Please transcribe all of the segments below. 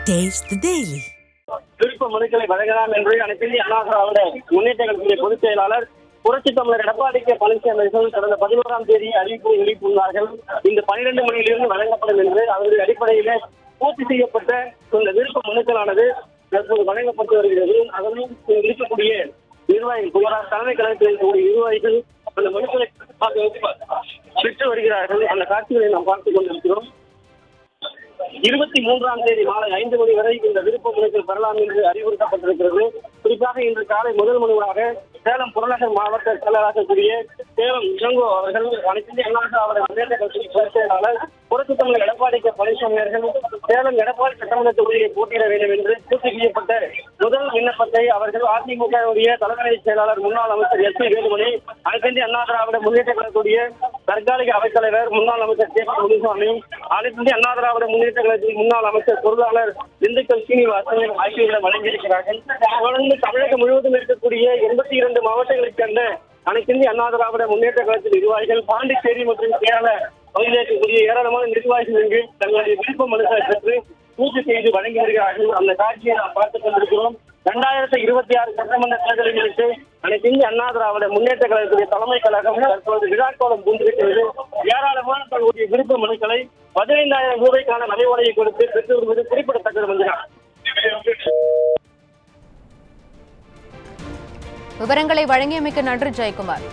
Taste the Daily. விருப்ப மனுக்களை வழங்கலாம் என்று அனைத்து இந்திய அண்ணா திராவிட முன்னேற்ற கழகத்தின் பொதுச் செயலாளர் புரட்சி தமிழர் எடப்பாடி கே பழனிசாமி அவர்கள் கடந்த 11ஆம் தேதி அறிவிப்பு வெளியிட்டுள்ளார்கள். இந்த 12 மணியிலிருந்து வழங்கப்படும் என்று அவருடைய அடிப்படையிலே பூர்த்தி செய்யப்பட்ட இந்த விருப்ப மனுக்களானது தற்போது வழங்கப்பட்டு வருகிறது. அதனும் இருக்கக்கூடிய நிர்வாகிகள் தலைமை கழகத்தில் இருக்கக்கூடிய நிர்வாகிகள் அந்த மனுக்களை பெற்று வருகிறார்கள். அந்த காட்சிகளை நாம் பார்த்துக் கொண்டிருக்கிறோம். 23ஆம் தேதி மாலை 5 மணி வரை இந்த விருப்ப மனுக்கள் பெறலாம் என்று அறிவுறுத்தப்பட்டிருக்கிறது. குறிப்பாக இன்று காலை முதல் மனுவாக சேலம் புறநகர் மாவட்ட செயலாளராக கூடிய சேலம் இளங்கோ அவர்கள் அனைத்து இந்திய அண்ணா திராவிட முன்னேற்ற கழகத்தின் பொதுச் செயலாளர் புரட்சி தமிழர் எடப்பாடி கே பழனிசாமி அவர்கள் சேலம் எடப்பாடி சட்டமன்ற தொகுதியை போட்டியிட வேண்டும் என்று பூர்த்தி செய்யப்பட்ட முதல் விண்ணப்பத்தை அவர்கள் அதிமுகவுடைய தலைமை செயலாளர் முன்னாள் அமைச்சர் எஸ் பி வேலுமணி, அனைத்து இந்திய அண்ணா திராவிட முன்னேற்ற கழகத்துடைய தற்காலிக அவைத்தலைவர் முன்னாள் அமைச்சர் கே பி முனுசாமி, அனைத்து இந்திய அண்ணா திராவிட முன்னேற்ற கழகத்தின் முன்னாள் அமைச்சர் பொருளாளர் திண்டுக்கல் சீனிவாசன் ஆகியோரிடம் வழங்கியிருக்கிறார்கள். தொடர்ந்து தமிழகம் முழுவதும் இருக்கக்கூடிய 82 மாவட்டங்களைச் சேர்ந்த அனைத்து இந்திய அண்ணா திராவிட முன்னேற்ற கழகத்தின் நிர்வாகிகள், பாண்டிச்சேரி மற்றும் கேரள பகுதியில் இருக்கக்கூடிய ஏராளமான நிர்வாகிகள் இங்கு தங்களுடைய விருப்ப மனுக்களை பெற்று பூர்த்தி செய்து வழங்கி வருகிறார்கள். அந்த காட்சியை நாம் பார்த்துக் கொண்டிருக்கிறோம். 2026 சட்டமன்ற தேர்தலை முன்னிட்டு அனைத்து இந்திய அண்ணா திராவிட முன்னேற்ற கழகத்துடைய தலைமை கழகம் தற்போது விழாக்கோலம் பூண்டிருக்கிறது. ஏராளமான தங்களுடைய விருப்ப மனுக்களை 15,000 ரூபாய்க்கான நடைமுறையை கொடுத்து பெற்று வருவது குறிப்பிடத்தக்கது. மஞ்சள் விவரங்களை வழங்கியமைக்கு நன்றி ஜெயக்குமார்.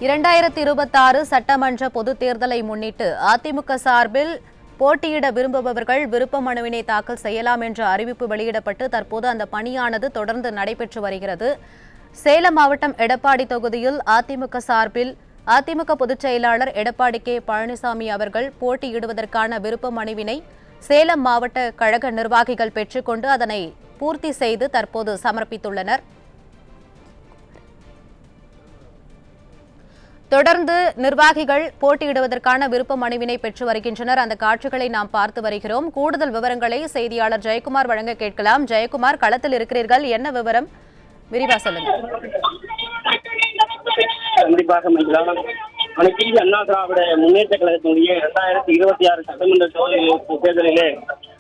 (2026) சட்டமன்ற பொதுத் தேர்தலை முன்னிட்டு அதிமுக சார்பில் போட்டியிட விரும்புபவர்கள் விருப்ப மனுவினை தாக்கல் செய்யலாம் என்ற அறிவிப்பு வெளியிடப்பட்டு தற்போது அந்த பணியானது தொடர்ந்து நடைபெற்று வருகிறது. சேலம் மாவட்டம் எடப்பாடி தொகுதியில் அதிமுக சார்பில் அதிமுக பொதுச் செயலாளர் எடப்பாடி கே பழனிசாமி அவர்கள் போட்டியிடுவதற்கான விருப்ப மனுவினை சேலம் மாவட்ட கழக நிர்வாகிகள் பெற்றுக்கொண்டு அதனை பூர்த்தி செய்து தற்போது சமர்ப்பித்துள்ளனர். தொடர்ந்து நிர்வாகிகள் போட்டியிடுவதற்கான விருப்ப மனுவினை பெற்று வருகின்றனர். அந்த காட்சிகளை நாம் பார்த்து வருகிறோம். கூடுதல் விவரங்களை செய்தியாளர் ஜெயக்குமார் வழங்க கேட்கலாம். ஜெயக்குமார், களத்தில் இருக்கிறீர்கள், என்ன விவரம் விரிவா சொல்லுங்க. கண்டிப்பாக அனைத்து இந்திய அண்ணா திராவிட முன்னேற்ற கழகத்தினுடைய 2026 சட்டமன்ற தேர்தலிலே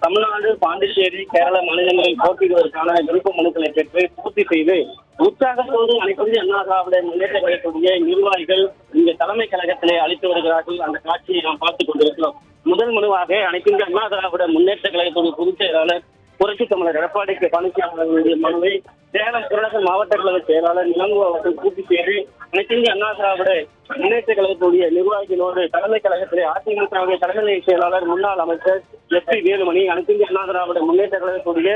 தமிழ்நாடு, பாண்டிச்சேரி, கேரள மாநிலங்களில் போட்டியிடுவதற்கான விருப்ப மனுக்களை பெற்று பூர்த்தி செய்து உற்சாகத்தோடு அனைத்து இந்திய அண்ணா திராவிட முன்னேற்ற கழகத்துடைய நிர்வாகிகள் இங்கே தலைமை கழகத்திலே அளித்து வருகிறார்கள். அந்த காட்சியை நாம் பார்த்துக் கொண்டிருக்கிறோம். முதல் மனுவாக அனைத்து இந்திய அண்ணா திராவிட முன்னேற்ற கழகத்துடைய பொதுச் செயலாளர் புரட்சி தமிழர் எடப்பாடி கே பழனிசாமி அவர்களுடைய மனுவை சேலம் புறநகர் மாவட்ட கழக செயலாளர் இளங்கோ அவர்கள் பூர்த்தி செய்து அனைத்து இந்திய அண்ணா திராவிட முன்னேற்ற கழகத்துடைய நிர்வாகிகளோடு தலைமை கழகத்திலே அதிமுக தலைமை செயலாளர் முன்னாள் அமைச்சர் எஸ் பி வேலுமணி, அனைத்து இந்திய அண்ணா திராவிட முன்னேற்ற கழகத்துடைய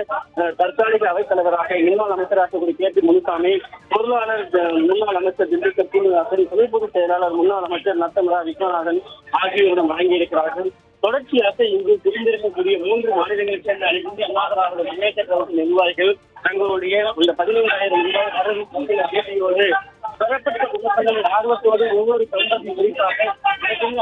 தற்காலிக அவைத்தலைவராக முன்னாள் அமைச்சராக கூடிய கே பி முனுசாமி, பொருளாளர் முன்னாள் அமைச்சர் திண்டுக்கல் சீனிவாசன், துணை பொதுச் செயலாளர் முன்னாள் அமைச்சர் நத்தமரா விஸ்வநாதன் ஆகியோரிடம் வழங்கியிருக்கிறார்கள். தொடர்ச்சியாக இங்கு பிரிந்திருக்கக்கூடிய 3 மாநிலங்களைச் சேர்ந்த அனைத்து இந்திய அண்ணா திராவிட முன்னேற்ற கழகத்தின் நிர்வாகிகள் தங்களுடைய உள்ள 15,000 ரூபாய் பெறப்பட்ட புத்தகங்கள் ஆர்வத்தோடு ஒவ்வொரு கவுண்டரையும் குறிப்பாக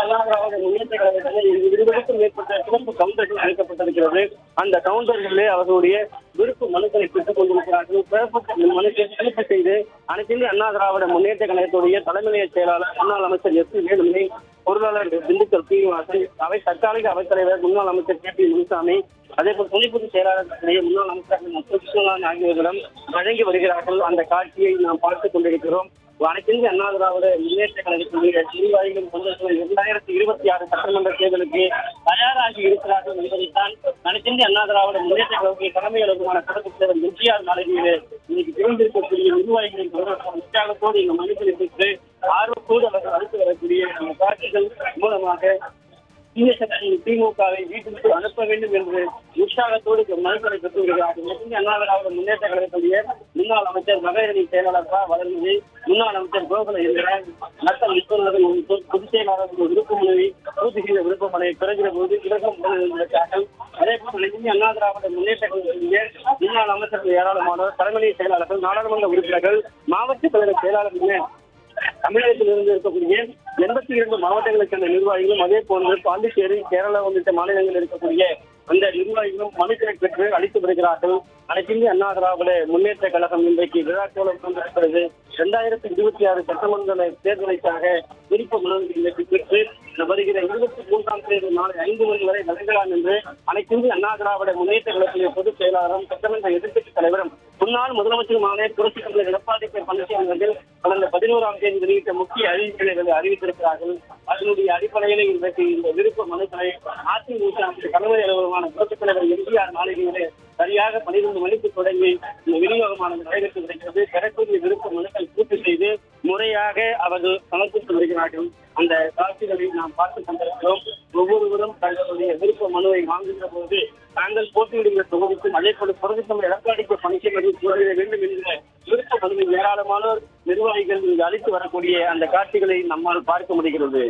அண்ணா திராவிட முன்னேற்ற கழகத்தில் 20க்கும் மேற்பட்ட சிறப்பு கவுண்டர்கள் அளிக்கப்பட்டிருக்கிறது. அந்த கவுண்டர்களிலே அவர்களுடைய விருப்ப மனுக்களை பெற்றுக் கொண்டிருக்கிறார்கள். பெறப்பட்ட மனுக்களை திருப்பி செய்து அனைத்து இந்திய அண்ணா திராவிட முன்னேற்ற கழகத்துடைய தலைமை செயலாளர் முன்னாள் அமைச்சர் எஸ் பி வேலுமணி, பொருளாளர் திண்டுக்கல் சீனிவாசன், தற்காலிக அவைத்தலைவர் முன்னாள் அமைச்சர் கே பி முனுசாமி, அதேபோல் துணை பொதுச் செயலாளர் முன்னாள் அமைச்சர் விஸ்வநாதன் ஆகியோரிடம் வழங்கி வருகிறார்கள். அந்த காட்சியை நாம் பார்த்துக் கொண்டிருக்கிறோம். அனைத்து இந்திய அண்ணா திராவிட முன்னேற்ற கழகத்தினுடைய நிர்வாகிகள் 2026 சட்டமன்ற தேர்தலுக்கு தயாராகி இருக்கிறார்கள் என்பதைத்தான் அனைத்திந்திய அண்ணா திராவிட முன்னேற்ற கழக தலைமை அலுவலகமான கழக தலைவர் எம்ஜிஆர் மாளிகையிலே இன்னைக்கு திறந்திருக்கக்கூடிய நிர்வாகிகளின் உற்சாகத்தோடு இந்த மனுக்களை பெற்று ஆர்வத்தோடு அவர்கள் அடுத்து வரக்கூடிய அந்த காட்சிகள் மூலமாக திமுகவை வீட்டிற்கு அனுப்ப வேண்டும் என்று உற்சாகத்தோடு மனுக்களை பெற்று வருகிறார்கள். இந்திய அண்ணா திராவிட முன்னேற்ற கழகத்துடைய முன்னாள் அமைச்சர் மகளிரணி செயலாளர் வளர்மதி, முன்னாள் அமைச்சர் கோகுல என்கிறார் மக்கள் நிபுணர்கள் பொதுச் செயலாளர் விருப்ப மனுவை பூர்த்தி செய்த விருப்ப மனுவை பெறுகிற போது விலகம் முதலமைச்சர் அதே போல இந்திய அண்ணா திராவிட முன்னேற்ற கழகத்தினுடைய முன்னாள் அமைச்சர்கள் ஏராளமானோர் தலைமை செயலாளர்கள், நாடாளுமன்ற உறுப்பினர்கள், மாவட்ட கழக செயலாளர்கள் தமிழகத்தில் இருந்து இருக்கக்கூடிய 82 மாவட்டங்களுக்கான நிர்வாகிகளும் அதே போன்று பாண்டிச்சேரி, கேரளா உள்ளிட்ட மாநிலங்களில் இருக்கக்கூடிய அந்த நிர்வாகிகளும் மனுக்களை பெற்று அளித்து வருகிறார்கள். அனைத்திந்திய அண்ணா திராவிட முன்னேற்ற கழகம் இன்றைக்கு விழாக்கோலம் கொண்டிருக்கிறது. 2026 சட்டமன்ற தேர்தலுக்காக விருப்ப மனுவை பெற்று வருகிற 23ஆம் தேதி நாளை 5 மணி வரை நடைபெறலாம் என்று அனைத்திந்திய அண்ணா திராவிட முன்னேற்ற கழகத்திலே பொதுச் செயலாளரும் சட்டமன்ற எதிர்க்கட்சித் தலைவரும் முன்னாள் முதலமைச்சருமான புரட்சித் தலைவர் எடப்பாடி பழனிசாமி அவர்கள் கடந்த 11ஆம் தேதி வெளியிட்ட முக்கிய அறிவிப்புகளை அறிவித்திருக்கிறார்கள். அதனுடைய அடிப்படையில் இன்றைக்கு இந்த விருப்ப மனுக்களை அதிமுக தலைமை அலுவலகமான புரட்சித் தலைவர் எம்ஜிஆர் மாளிகையிலே சரியாக 12 மணிக்கு தொடங்கி இந்த விநியோகமானது நடைபெற்று வருகிறது. பெறக்கூடிய விருப்ப மனுக்கள் பூர்த்தி செய்து முறையாக அவர்கள் சமர்ப்பித்து வருகிறார்கள். அந்த காட்சிகளை நாம் பார்த்துக் கொண்டிருக்கிறோம். ஒவ்வொருவரும் தங்களுடைய விருப்ப மனுவை வாங்குகிற போது தாங்கள் போட்டியிடுகிற தொகுதிக்கும் அதே போல புரட்சித் எடப்பாடிக்கு பணிச்சை போட்டியிட வேண்டும் என்கிற விருப்ப மனுவை ஏராளமானோர் நிர்வாகிகள் இங்கு அளித்து வரக்கூடிய அந்த காட்சிகளை நம்மால் பார்க்க முடிகிறது.